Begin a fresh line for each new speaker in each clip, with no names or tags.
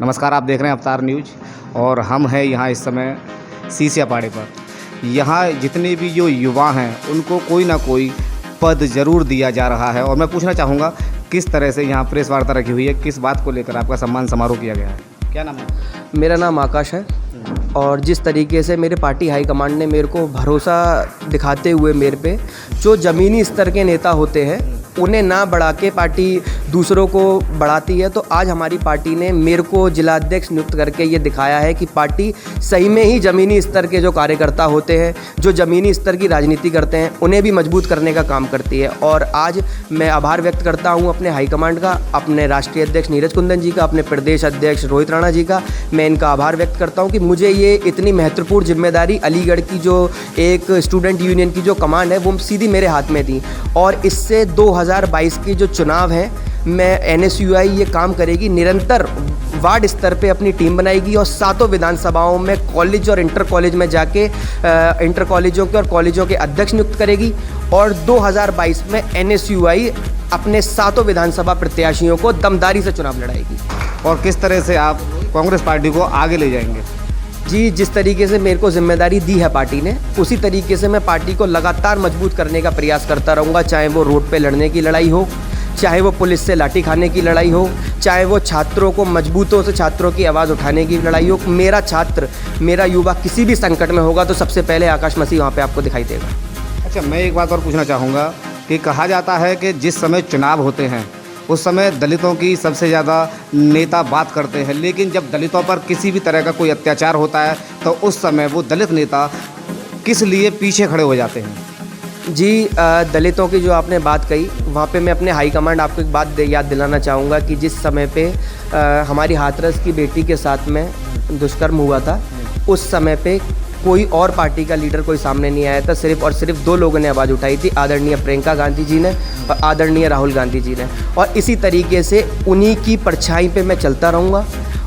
नमस्कार, आप देख रहे हैं अवतार न्यूज और हम हैं यहाँ इस समय सीसिया पाड़े पर। यहाँ जितने भी जो युवा हैं उनको कोई ना कोई पद ज़रूर दिया जा रहा है और मैं पूछना चाहूँगा किस तरह से यहाँ प्रेस वार्ता रखी हुई है, किस बात को लेकर आपका सम्मान समारोह किया गया है। क्या नाम है?
मेरा नाम आकाश है और जिस तरीके से मेरे पार्टी हाईकमांड ने मेरे को भरोसा दिखाते हुए मेरे पे, जो ज़मीनी स्तर के नेता होते हैं उन्हें ना बढ़ा के पार्टी दूसरों को बढ़ाती है, तो आज हमारी पार्टी ने मेरे को जिलाध्यक्ष नियुक्त करके ये दिखाया है कि पार्टी सही में ही ज़मीनी स्तर के जो कार्यकर्ता होते हैं, जो ज़मीनी स्तर की राजनीति करते हैं, उन्हें भी मजबूत करने का काम करती है। और आज मैं आभार व्यक्त करता हूँ अपने हाईकमांड का, अपने राष्ट्रीय अध्यक्ष नीरज कुंदन जी का, अपने प्रदेश अध्यक्ष रोहित राणा जी का। मैं इनका आभार व्यक्त करता हूँ कि मुझे ये इतनी महत्वपूर्ण जिम्मेदारी अलीगढ़ की जो एक स्टूडेंट यूनियन की जो कमांड है वो सीधी मेरे हाथ में दी। और इससे 2022 के जो चुनाव हैं, मैं NSUI ये काम करेगी, निरंतर वार्ड स्तर पे अपनी टीम बनाएगी और सातों विधानसभाओं में कॉलेज और इंटर कॉलेज में जाके इंटर कॉलेजों के और कॉलेजों के अध्यक्ष नियुक्त करेगी। और 2022 में NSUI अपने सातों विधानसभा प्रत्याशियों को दमदारी से चुनाव लड़ाएगी।
और किस तरह से आप कांग्रेस पार्टी को आगे ले जाएंगे?
जी, जिस तरीके से मेरे को जिम्मेदारी दी है पार्टी ने, उसी तरीके से मैं पार्टी को लगातार मजबूत करने का प्रयास करता रहूँगा। चाहे वो रोड पे लड़ने की लड़ाई हो, चाहे वो पुलिस से लाठी खाने की लड़ाई हो, चाहे वो छात्रों को मजबूतों से छात्रों की आवाज़ उठाने की लड़ाई हो। मेरा छात्र, मेरा युवा किसी भी संकट में होगा तो सबसे पहले आकाश मसीह वहाँ पे आपको दिखाई देगा।
अच्छा, मैं एक बात और पूछना चाहूँगा कि कहा जाता है कि जिस समय चुनाव होते हैं उस समय दलितों की सबसे ज़्यादा नेता बात करते हैं, लेकिन जब दलितों पर किसी भी तरह का कोई अत्याचार होता है तो उस समय वो दलित नेता किस लिए पीछे खड़े हो जाते हैं?
जी, दलितों की जो आपने बात कही, वहाँ पे मैं अपने हाईकमांड आपको एक बात याद दिलाना चाहूँगा कि जिस समय पे हमारी हाथरस की बेटी के साथ में दुष्कर्म हुआ था, उस समय पे कोई और पार्टी का लीडर कोई सामने नहीं आया था। सिर्फ और सिर्फ दो लोगों ने आवाज़ उठाई थी, आदरणीय प्रियंका गांधी जी ने और आदरणीय राहुल गांधी जी ने। और इसी तरीके से उन्हीं की परछाई पे मैं चलता रहूँगा,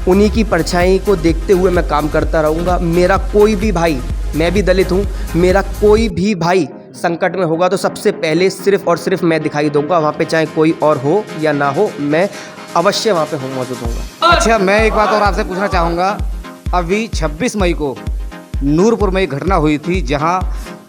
उन्हीं की परछाई को देखते हुए मैं काम करता रहूँगा। मेरा कोई भी भाई, मैं भी दलित हूँ, मेरा कोई भी भाई संकट में होगा तो सबसे पहले सिर्फ और सिर्फ मैं दिखाई दूंगा। वहाँ पे चाहे कोई और हो या ना हो, मैं अवश्य वहाँ पे मौजूद होऊंगा।
अच्छा, मैं एक बात और आपसे पूछना चाहूँगा। अभी 26 मई को नूरपुर में एक घटना हुई थी जहाँ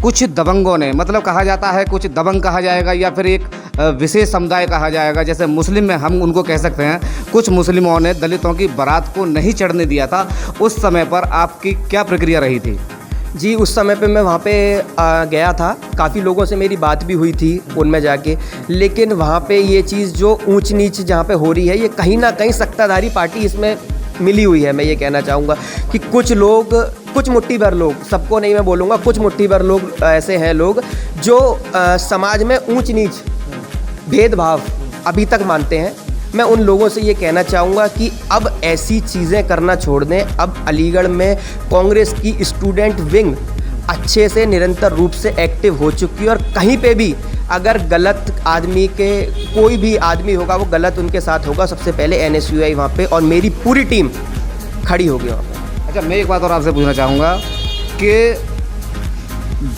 कुछ दबंगों ने, मतलब कहा जाता है कुछ दबंग कहा जाएगा या फिर एक विशेष समुदाय कहा जाएगा, जैसे मुस्लिम में हम उनको कह सकते हैं, कुछ मुस्लिमों ने दलितों की बारात को नहीं चढ़ने दिया था। उस समय पर आपकी क्या प्रक्रिया रही थी?
जी, उस समय पे मैं वहाँ पे गया था, काफ़ी लोगों से मेरी बात भी हुई थी उनमें जाके, लेकिन वहाँ पे ये चीज़ जो ऊंच नीच जहाँ पे हो रही है, ये कहीं ना कहीं सत्ताधारी पार्टी इसमें मिली हुई है। मैं ये कहना चाहूँगा कि कुछ लोग, कुछ मुट्ठी भर लोग, सबको नहीं मैं बोलूँगा, कुछ मुट्ठी भर लोग ऐसे हैं लोग जो समाज में ऊंच नीच भेदभाव अभी तक मानते हैं। मैं उन लोगों से ये कहना चाहूँगा कि अब ऐसी चीज़ें करना छोड़ दें। अब अलीगढ़ में कांग्रेस की स्टूडेंट विंग अच्छे से निरंतर रूप से एक्टिव हो चुकी है और कहीं पे भी अगर गलत आदमी के, कोई भी आदमी होगा वो गलत उनके साथ होगा, सबसे पहले NSUI वहाँ पे और मेरी पूरी टीम खड़ी होगी वहाँ पे।
अच्छा, मैं एक बात और आपसे पूछना चाहूँगा कि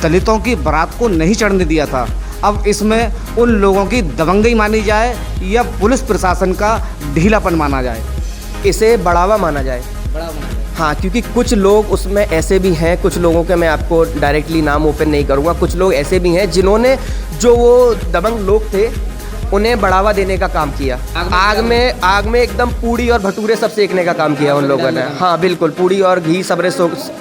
दलितों की बारात को नहीं चढ़ने दिया था, अब इसमें उन लोगों की दबंगई मानी जाए या पुलिस प्रशासन का ढीलापन माना जाए?
इसे बढ़ावा माना जाए। हाँ, क्योंकि कुछ लोग उसमें ऐसे भी हैं, कुछ लोगों के मैं आपको डायरेक्टली नाम ओपन नहीं करूँगा, कुछ लोग ऐसे भी हैं जिन्होंने, जो वो दबंग लोग थे, उन्हें बढ़ावा देने का काम किया। आग में एकदम पूड़ी और भटूरे सब सेकने का काम किया उन लोगों ने। हाँ बिल्कुल, पूड़ी और घी सबरे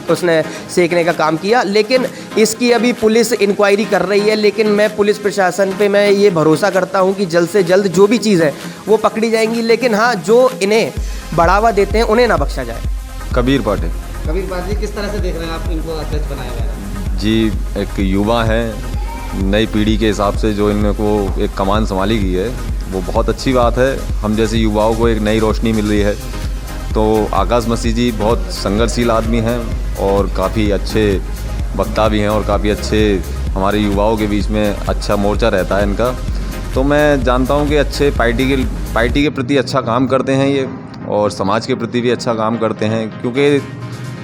उसने सेकने का काम किया। लेकिन इसकी अभी पुलिस इंक्वायरी कर रही है, लेकिन मैं पुलिस प्रशासन पे मैं ये भरोसा करता हूँ कि जल्द से जल्द जो भी चीज़ है वो पकड़ी जाएंगी। लेकिन हाँ, जो इन्हें बढ़ावा देते हैं उन्हें ना बख्शा जाए।
कबीर पाटे।
कबीर पाटे जी, किस तरह से देख रहे हैं आप इनको अध्यक्ष बनाया गया?
जी, एक युवा हैं, नई पीढ़ी के हिसाब से जो इनको एक कमान संभाली गई है वो बहुत अच्छी बात है। हम जैसे युवाओं को एक नई रोशनी मिल रही है। तो आकाश मसीह जी बहुत संघर्षशील आदमी हैं और काफ़ी अच्छे वक्ता भी हैं और काफ़ी अच्छे हमारे युवाओं के बीच में अच्छा मोर्चा रहता है इनका। तो मैं जानता हूँ कि अच्छे पार्टी के प्रति अच्छा काम करते हैं ये और समाज के प्रति भी अच्छा काम करते हैं, क्योंकि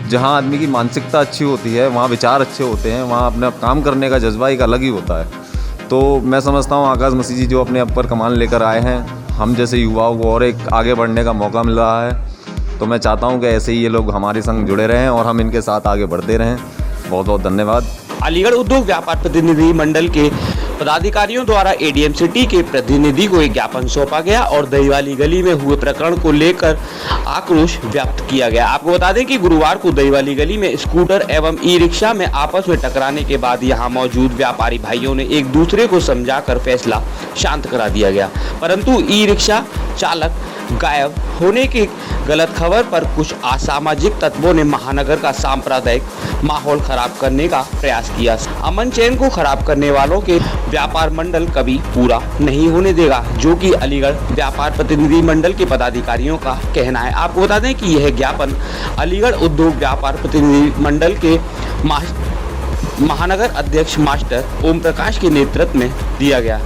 जहाँ आदमी की मानसिकता अच्छी होती है, वहाँ विचार अच्छे होते हैं, वहाँ अपना काम करने का जज्बा एक अलग ही होता है। तो मैं समझता हूँ आकाश मसीह जी जो अपने ऊपर कमान लेकर आए हैं, हम जैसे युवाओं को और एक आगे बढ़ने का मौका मिल रहा है तो मैं चाहता हूँ कि ऐसे ही ये लोग हमारे संग जुड़े रहें और हम इनके साथ आगे बढ़ते रहें। बहुत बहुत धन्यवाद।
अलीगढ़ उद्योग व्यापार प्रतिनिधि मंडल के पदाधिकारियों द्वारा एडीएम सिटी के प्रतिनिधि को एक ज्ञापन सौंपा गया और दहीवाली गली में हुए प्रकरण को लेकर आक्रोश व्यक्त किया गया। आपको बता दें कि गुरुवार को दहीवाली गली में स्कूटर एवं ई रिक्शा में आपस में टकराने के बाद यहां मौजूद व्यापारी भाइयों ने एक दूसरे को समझाकर फैसला शांत करा दिया गया, परंतु ई रिक्शा चालक गायब होने की गलत खबर पर कुछ असामाजिक तत्वों ने महानगर का सांप्रदायिक माहौल खराब करने का प्रयास किया। अमन चैन को खराब करने वालों के व्यापार मंडल कभी पूरा नहीं होने देगा, जो कि अलीगढ़ व्यापार प्रतिनिधि मंडल के पदाधिकारियों का कहना है। आपको बता दें कि यह ज्ञापन अलीगढ़ उद्योग व्यापार प्रतिनिधि मंडल के महानगर अध्यक्ष मास्टर ओम प्रकाश के नेतृत्व में दिया गया।